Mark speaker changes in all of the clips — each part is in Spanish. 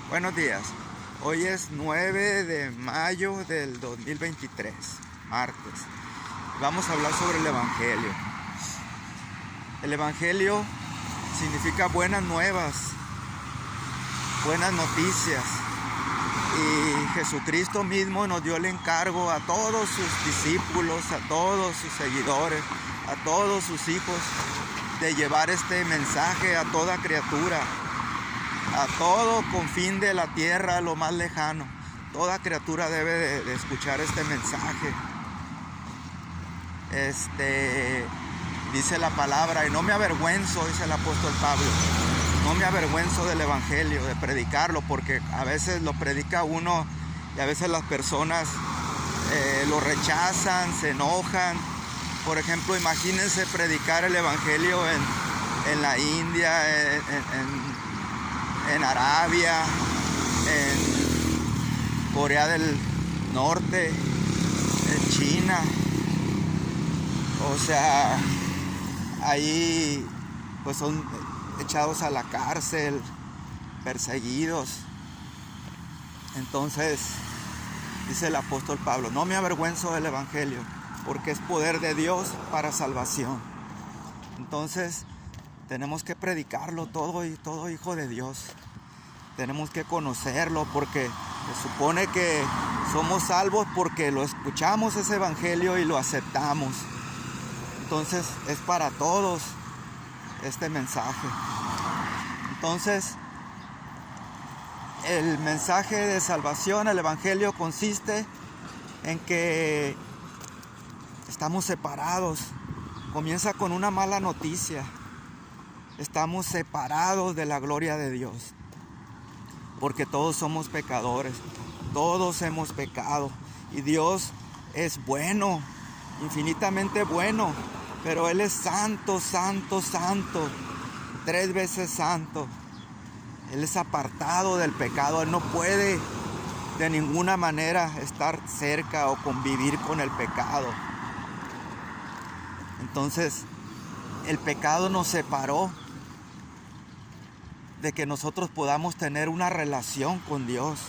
Speaker 1: Buenos días. Hoy es 9 de mayo del 2023, martes. Vamos a hablar sobre el Evangelio. El Evangelio significa buenas nuevas, buenas noticias. Y Jesucristo mismo nos dio el encargo a todos sus discípulos, a todos sus seguidores, a todos sus hijos, de llevar este mensaje a toda criatura, a todo confín de la tierra, a lo más lejano. Toda criatura debe de escuchar este mensaje. Dice la palabra, y no me avergüenzo, dice el apóstol Pablo, no me avergüenzo del Evangelio, de predicarlo, porque a veces lo predica uno y a veces las personas lo rechazan, se enojan. Por ejemplo, imagínense predicar el Evangelio en la India, en Arabia, en Corea del Norte, en China. O sea, ahí pues son echados a la cárcel, perseguidos. Entonces, dice el apóstol Pablo, no me avergüenzo del Evangelio, porque es poder de Dios para salvación. Entonces, tenemos que predicarlo todo hijo de Dios. Tenemos que conocerlo, porque se supone que somos salvos porque lo escuchamos ese Evangelio y lo aceptamos. Entonces es para todos este mensaje. Entonces el mensaje de salvación, el Evangelio, consiste en que estamos separados. Comienza con una mala noticia. Estamos separados de la gloria de Dios, porque todos somos pecadores, todos hemos pecado, y Dios es bueno, infinitamente bueno, pero Él es santo, santo, santo, 3 veces santo. Él es apartado del pecado. Él no puede de ninguna manera estar cerca o convivir con el pecado. Entonces, el pecado nos separó de que nosotros podamos tener una relación con Dios.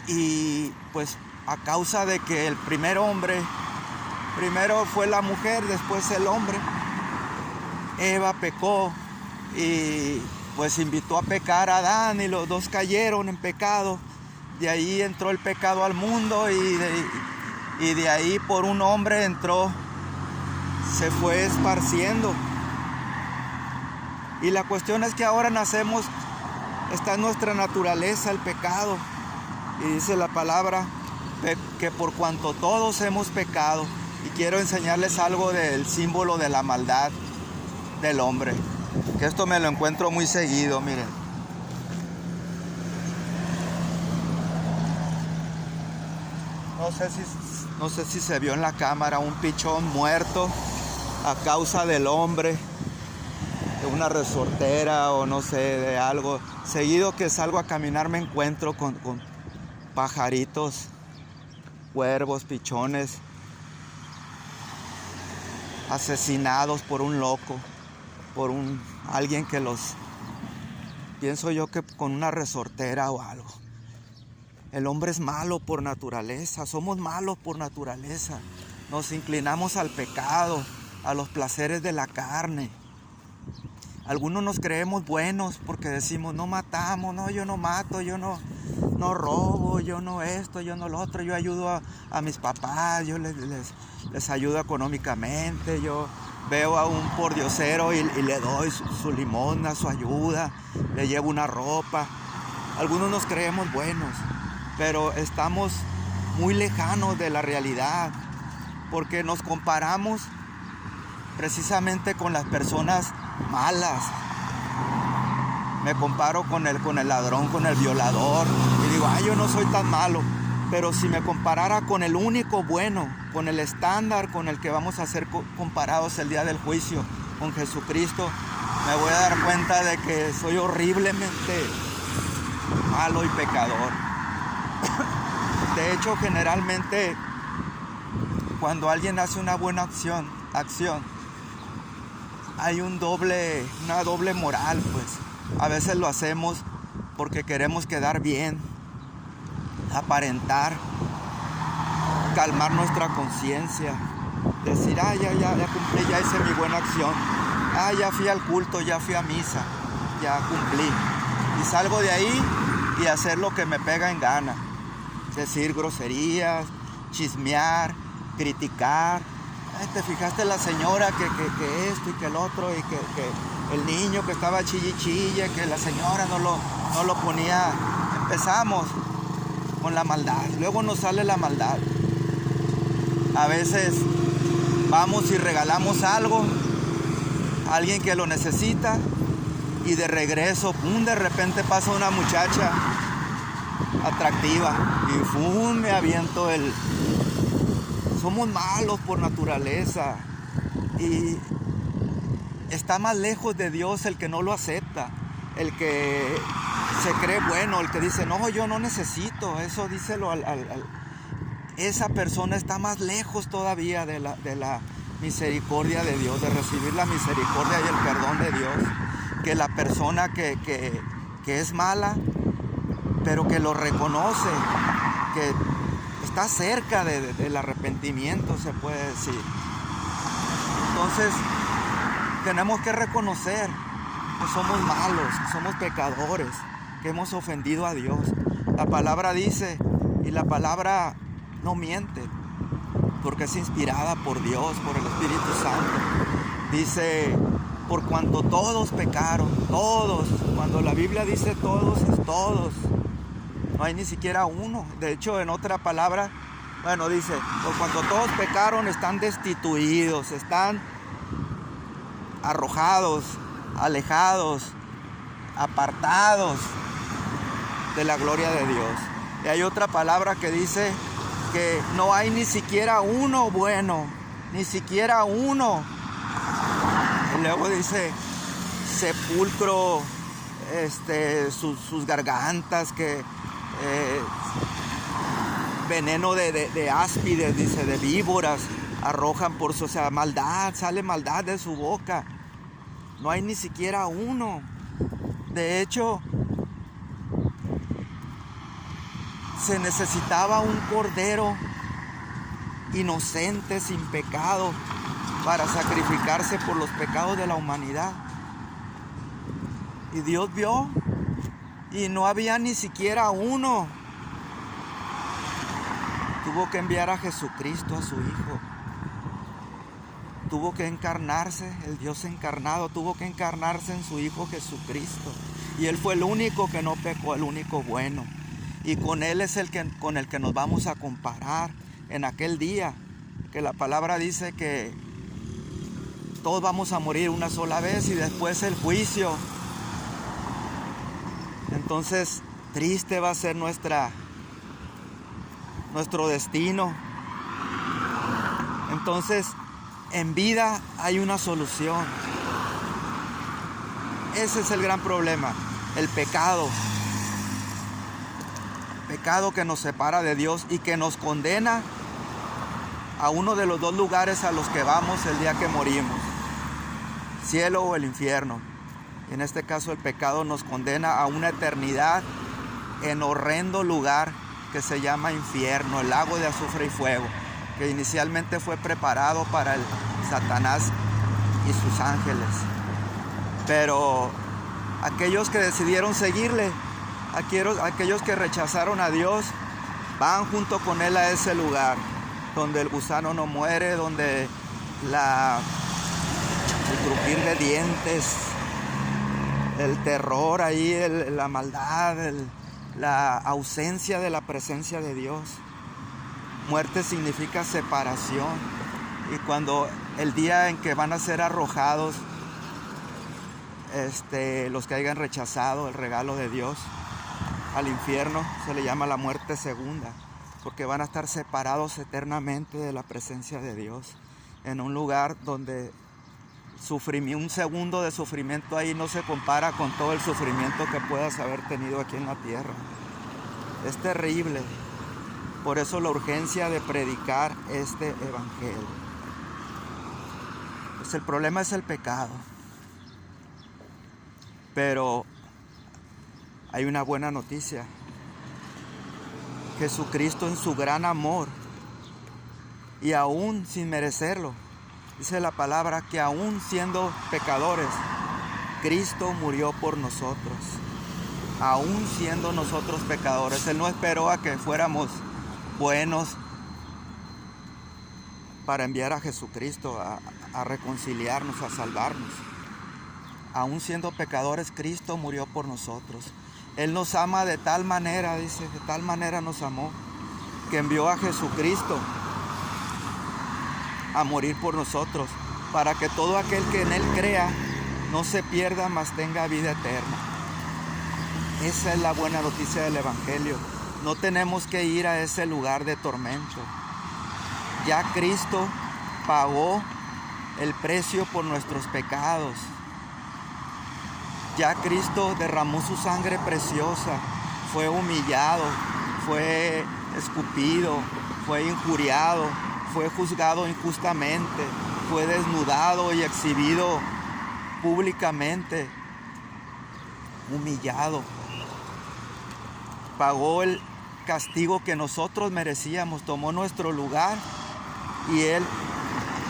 Speaker 1: Y pues a causa de que el primer hombre, primero fue la mujer, después el hombre, Eva pecó y pues invitó a pecar a Adán, y los dos cayeron en pecado. De ahí entró el pecado al mundo, y de ahí por un hombre entró, se fue esparciendo. Y la cuestión es que ahora nacemos, está en nuestra naturaleza el pecado. Y dice la palabra que por cuanto todos hemos pecado. Y quiero enseñarles algo del símbolo de la maldad del hombre, que esto me lo encuentro muy seguido, miren. No sé si se vio en la cámara un pichón muerto a causa del hombre, de una resortera o no sé, de algo. Seguido que salgo a caminar me encuentro con pajaritos, cuervos, pichones asesinados por un loco, por alguien que los, pienso yo que con una resortera o algo. El hombre es malo por naturaleza, somos malos por naturaleza. Nos inclinamos al pecado, a los placeres de la carne. Algunos nos creemos buenos porque decimos, no matamos, no, yo no mato, yo no robo, yo no esto, yo no lo otro, yo ayudo a mis papás, yo les ayudo económicamente, yo veo a un pordiosero y le doy su limosna, su ayuda, le llevo una ropa. Algunos nos creemos buenos, pero estamos muy lejanos de la realidad, porque nos comparamos precisamente con las personas malas. Me comparo con el ladrón, con el violador, y digo, yo no soy tan malo. Pero si me comparara con el único bueno, con el estándar con el que vamos a ser comparados el día del juicio, con Jesucristo, me voy a dar cuenta de que soy horriblemente malo y pecador. De hecho, generalmente cuando alguien hace una buena acción, hay una doble moral, pues. A veces lo hacemos porque queremos quedar bien, aparentar, calmar nuestra conciencia, decir, ya cumplí, ya hice mi buena acción, ya fui al culto, ya fui a misa, ya cumplí. Y salgo de ahí y hacer lo que me pega en gana, decir groserías, chismear, criticar. ¿Te fijaste la señora que esto y que el otro, y que el niño que estaba chille, que la señora no lo ponía? Empezamos con la maldad, luego nos sale la maldad. A veces vamos y regalamos algo a alguien que lo necesita, y de regreso, de repente pasa una muchacha atractiva y me aviento Somos malos por naturaleza, y está más lejos de Dios el que no lo acepta, el que se cree bueno, el que dice, no, yo no necesito, eso díselo esa persona está más lejos todavía de la misericordia de Dios, de recibir la misericordia y el perdón de Dios, que la persona que es mala, pero que lo reconoce, que está cerca del arrepentimiento, se puede decir. Entonces, tenemos que reconocer que somos malos, que somos pecadores, que hemos ofendido a Dios. La palabra dice, y la palabra no miente, porque es inspirada por Dios, por el Espíritu Santo. Dice, por cuanto todos pecaron, todos, cuando la Biblia dice todos, es todos. No hay ni siquiera uno. De hecho, en otra palabra, dice, por cuanto todos pecaron, están destituidos, están arrojados, alejados, apartados de la gloria de Dios. Y hay otra palabra que dice que no hay ni siquiera uno bueno, ni siquiera uno. Y luego dice, sepulcro, sus gargantas, que veneno de áspides, dice, de víboras, arrojan por su, maldad, sale maldad de su boca. No hay ni siquiera uno. De hecho, se necesitaba un cordero inocente, sin pecado, para sacrificarse por los pecados de la humanidad. Y Dios vio, y no había ni siquiera uno. Tuvo que enviar a Jesucristo, a su Hijo. Tuvo que encarnarse, el Dios encarnado, tuvo que encarnarse en su Hijo Jesucristo. Y Él fue el único que no pecó, el único bueno. Y con Él es con el que nos vamos a comparar en aquel día. Que la palabra dice que todos vamos a morir una sola vez y después el juicio. Entonces, triste va a ser nuestro destino. Entonces, en vida hay una solución. Ese es el gran problema, el pecado. Pecado que nos separa de Dios y que nos condena a uno de los dos lugares a los que vamos el día que morimos: cielo o el infierno. Y en este caso el pecado nos condena a una eternidad en horrendo lugar que se llama infierno, el lago de azufre y fuego, que inicialmente fue preparado para el Satanás y sus ángeles. Pero aquellos que decidieron seguirle, aquellos que rechazaron a Dios, van junto con Él a ese lugar donde el gusano no muere, donde el crujir de dientes, el terror ahí, la maldad, la ausencia de la presencia de Dios. Muerte significa separación. Y cuando el día en que van a ser arrojados los que hayan rechazado el regalo de Dios al infierno, se le llama la muerte segunda, porque van a estar separados eternamente de la presencia de Dios, en un lugar donde un segundo de sufrimiento ahí no se compara con todo el sufrimiento que puedas haber tenido aquí en la tierra. Es terrible. Por eso la urgencia de predicar este evangelio. Pues el problema es el pecado. Pero hay una buena noticia. Jesucristo en su gran amor, y aún sin merecerlo, dice la palabra que aún siendo pecadores, Cristo murió por nosotros. Aún siendo nosotros pecadores, Él no esperó a que fuéramos buenos para enviar a Jesucristo a reconciliarnos, a salvarnos. Aún siendo pecadores, Cristo murió por nosotros. Él nos ama de tal manera, dice, de tal manera nos amó, que envió a Jesucristo a morir por nosotros, para que todo aquel que en Él crea no se pierda, mas tenga vida eterna. Esa es la buena noticia del Evangelio. No tenemos que ir a ese lugar de tormento. Ya Cristo pagó el precio por nuestros pecados. Ya Cristo derramó su sangre preciosa, fue humillado, fue escupido, fue injuriado, fue juzgado injustamente, fue desnudado y exhibido públicamente, humillado. Pagó el castigo que nosotros merecíamos, tomó nuestro lugar y Él,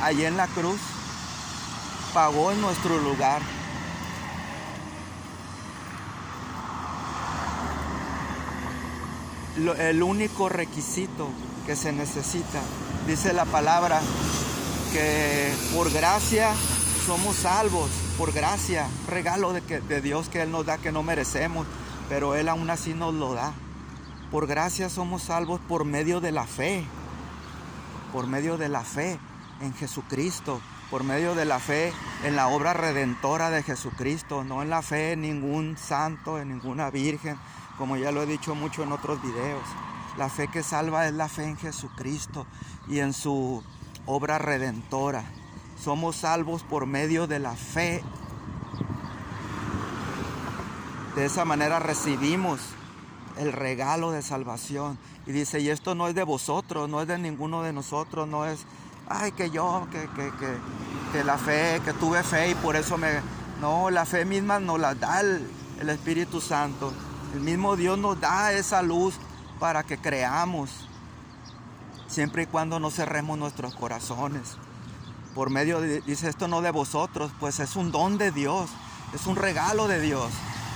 Speaker 1: allí en la cruz, pagó en nuestro lugar. El único requisito que se necesita, dice la palabra, que por gracia somos salvos, por gracia, regalo de Dios que Él nos da, que no merecemos, pero Él aún así nos lo da. Por gracia somos salvos por medio de la fe en Jesucristo, por medio de la fe en la obra redentora de Jesucristo, no en la fe en ningún santo, en ninguna virgen, como ya lo he dicho mucho en otros videos. La fe que salva es la fe en Jesucristo y en su obra redentora. Somos salvos por medio de la fe. De esa manera recibimos el regalo de salvación. Y dice, y esto no es de vosotros, no es de ninguno de nosotros, no es, ay, que yo, que la fe, que tuve fe y por eso me... No, la fe misma nos la da el Espíritu Santo. El mismo Dios nos da esa luz para que creamos, siempre y cuando no cerremos nuestros corazones. Por medio de, dice, esto no de vosotros, pues es un don de Dios, es un regalo de Dios.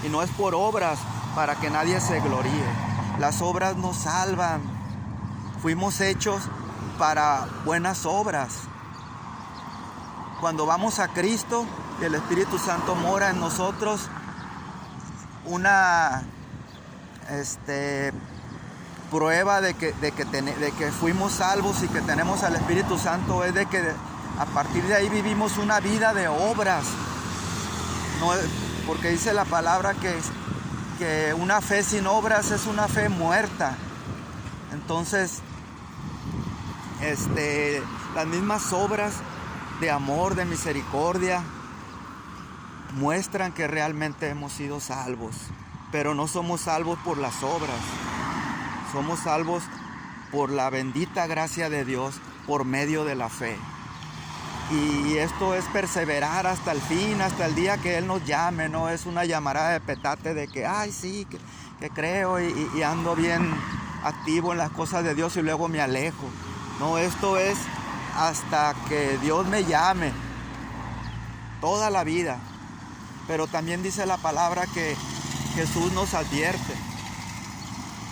Speaker 1: Y no es por obras para que nadie se gloríe. Las obras nos salvan. Fuimos hechos para buenas obras. Cuando vamos a Cristo, el Espíritu Santo mora en nosotros, una prueba de que fuimos salvos y que tenemos al Espíritu Santo es de que a partir de ahí vivimos una vida de obras. No, porque dice la palabra que una fe sin obras es una fe muerta. Entonces, las mismas obras de amor, de misericordia, muestran que realmente hemos sido salvos. Pero no somos salvos por las obras. Somos salvos por la bendita gracia de Dios, por medio de la fe. Y esto es perseverar hasta el fin, hasta el día que Él nos llame. No es una llamarada de petate de que, ay, sí, que creo y ando bien activo en las cosas de Dios y luego me alejo. No, esto es hasta que Dios me llame, toda la vida. Pero también dice la palabra que Jesús nos advierte: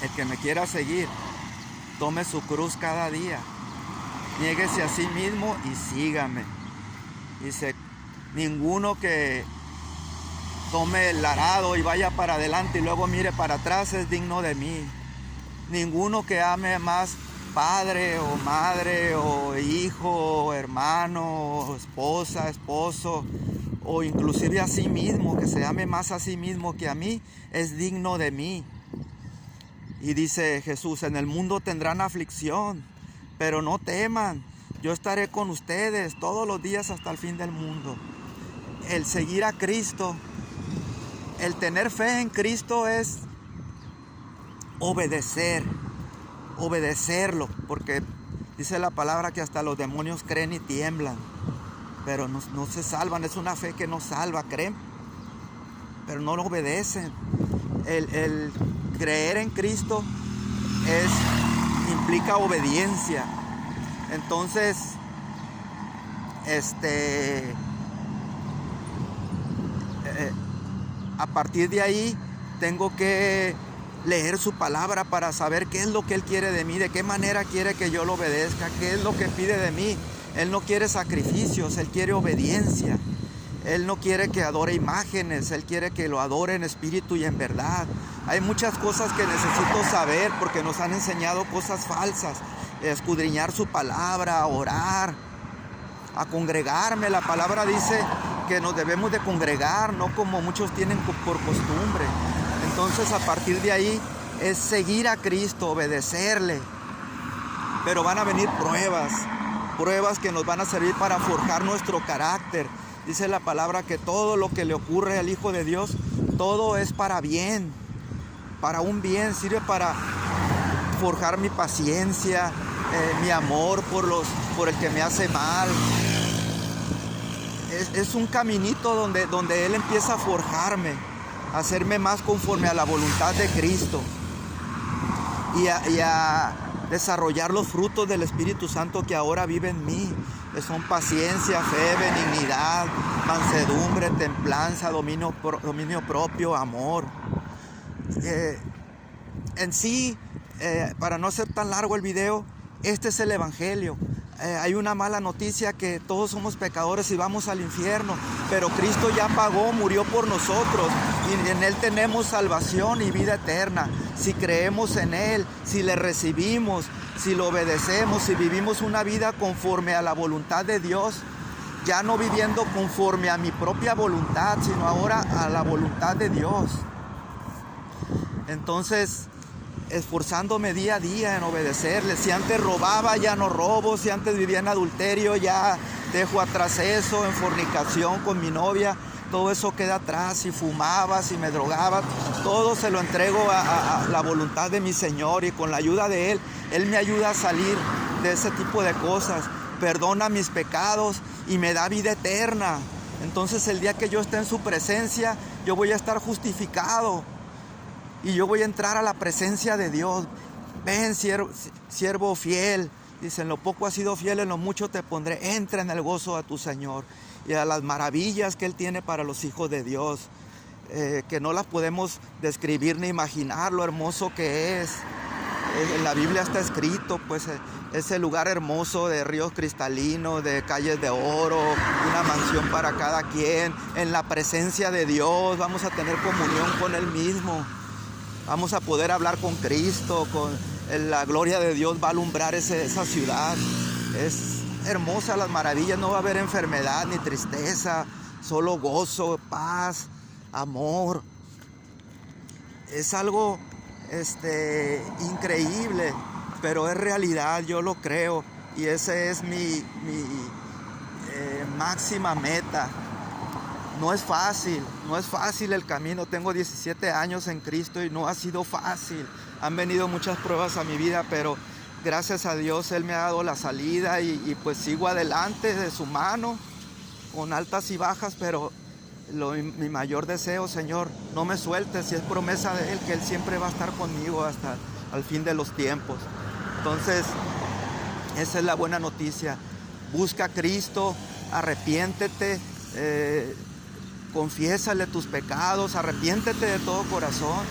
Speaker 1: el que me quiera seguir, tome su cruz cada día, niéguese a sí mismo y sígame. Dice, ninguno que tome el arado y vaya para adelante y luego mire para atrás es digno de mí. Ninguno que ame más padre o madre o hijo o hermano o esposa, esposo, o inclusive a sí mismo, que se ame más a sí mismo que a mí, es digno de mí. Y dice Jesús, en el mundo tendrán aflicción, pero no teman, yo estaré con ustedes todos los días hasta el fin del mundo. El seguir a Cristo, el tener fe en Cristo es obedecerlo, porque dice la palabra que hasta los demonios creen y tiemblan, pero no se salvan. Es una fe que no salva, creen, pero no lo obedecen. el creer en Cristo implica obediencia. Entonces, a partir de ahí tengo que leer su palabra para saber qué es lo que Él quiere de mí, de qué manera quiere que yo lo obedezca, qué es lo que pide de mí. Él no quiere sacrificios, Él quiere obediencia. Él no quiere que adore imágenes, Él quiere que lo adore en espíritu y en verdad. Hay muchas cosas que necesito saber porque nos han enseñado cosas falsas. Escudriñar su palabra, orar, a congregarme. La palabra dice que nos debemos de congregar, no como muchos tienen por costumbre. Entonces, a partir de ahí es seguir a Cristo, obedecerle. Pero van a venir pruebas que nos van a servir para forjar nuestro carácter. Dice la palabra que todo lo que le ocurre al Hijo de Dios, todo es para bien, para un bien, sirve para forjar mi paciencia, mi amor por el que me hace mal. Es un caminito donde Él empieza a forjarme, a hacerme más conforme a la voluntad de Cristo y a desarrollar los frutos del Espíritu Santo que ahora vive en mí, que son paciencia, fe, benignidad, mansedumbre, templanza, dominio propio, amor. En sí, para no hacer tan largo el video, este es el Evangelio. Hay una mala noticia que todos somos pecadores y vamos al infierno, pero Cristo ya pagó, murió por nosotros y en Él tenemos salvación y vida eterna. Si creemos en Él, si le recibimos, si lo obedecemos, si vivimos una vida conforme a la voluntad de Dios, ya no viviendo conforme a mi propia voluntad, sino ahora a la voluntad de Dios. Entonces, esforzándome día a día en obedecerle. Si antes robaba, ya no robo. Si antes vivía en adulterio, ya dejo atrás eso. En fornicación con mi novia, todo eso queda atrás. Si fumaba, si me drogaba, todo se lo entrego a la voluntad de mi Señor, y con la ayuda de Él, Él me ayuda a salir de ese tipo de cosas. Perdona mis pecados y me da vida eterna. Entonces, el día que yo esté en su presencia, yo voy a estar justificado. Y yo voy a entrar a la presencia de Dios. Ven, siervo fiel. Dice, en lo poco has sido fiel, en lo mucho te pondré. Entra en el gozo a tu Señor y a las maravillas que Él tiene para los hijos de Dios, que no las podemos describir ni imaginar lo hermoso que es. En la Biblia está escrito, pues, ese lugar hermoso de ríos cristalinos, de calles de oro, una mansión para cada quien. En la presencia de Dios vamos a tener comunión con Él mismo. Vamos a poder hablar con Cristo, la gloria de Dios va a alumbrar esa ciudad. Es hermosa las maravillas, no va a haber enfermedad ni tristeza, solo gozo, paz, amor. Es algo increíble, pero es realidad, yo lo creo, y ese es mi máxima meta. No es fácil el camino. Tengo 17 años en Cristo y no ha sido fácil. Han venido muchas pruebas a mi vida, pero gracias a Dios Él me ha dado la salida y pues sigo adelante de su mano, con altas y bajas, pero mi mayor deseo, Señor, no me sueltes, si es promesa de Él, que Él siempre va a estar conmigo hasta al fin de los tiempos. Entonces, esa es la buena noticia. Busca a Cristo, arrepiéntete, confiésale tus pecados, arrepiéntete de todo corazón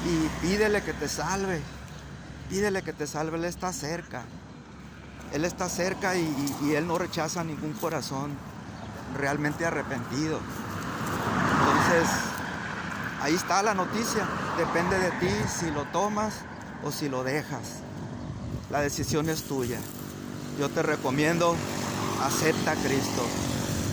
Speaker 1: y pídele que te salve. Pídele que te salve, Él está cerca. Él está cerca y Él no rechaza ningún corazón realmente arrepentido. Entonces, ahí está la noticia. Depende de ti si lo tomas o si lo dejas. La decisión es tuya. Yo te recomiendo, acepta a Cristo.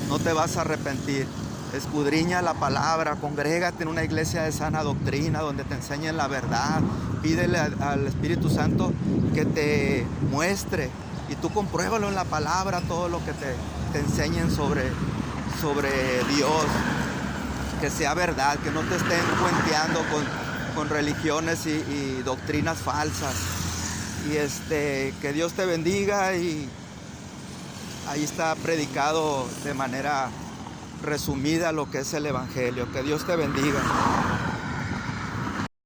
Speaker 1: No te vas a arrepentir. Escudriña la palabra, congrégate en una iglesia de sana doctrina donde te enseñen la verdad. Pídele al Espíritu Santo que te muestre y tú compruébalo en la palabra, todo lo que te enseñen sobre Dios. Que sea verdad, que no te estén cuenteando con religiones y doctrinas falsas. Y que Dios te bendiga, y ahí está predicado de manera resumida lo que es el Evangelio. Que Dios te bendiga.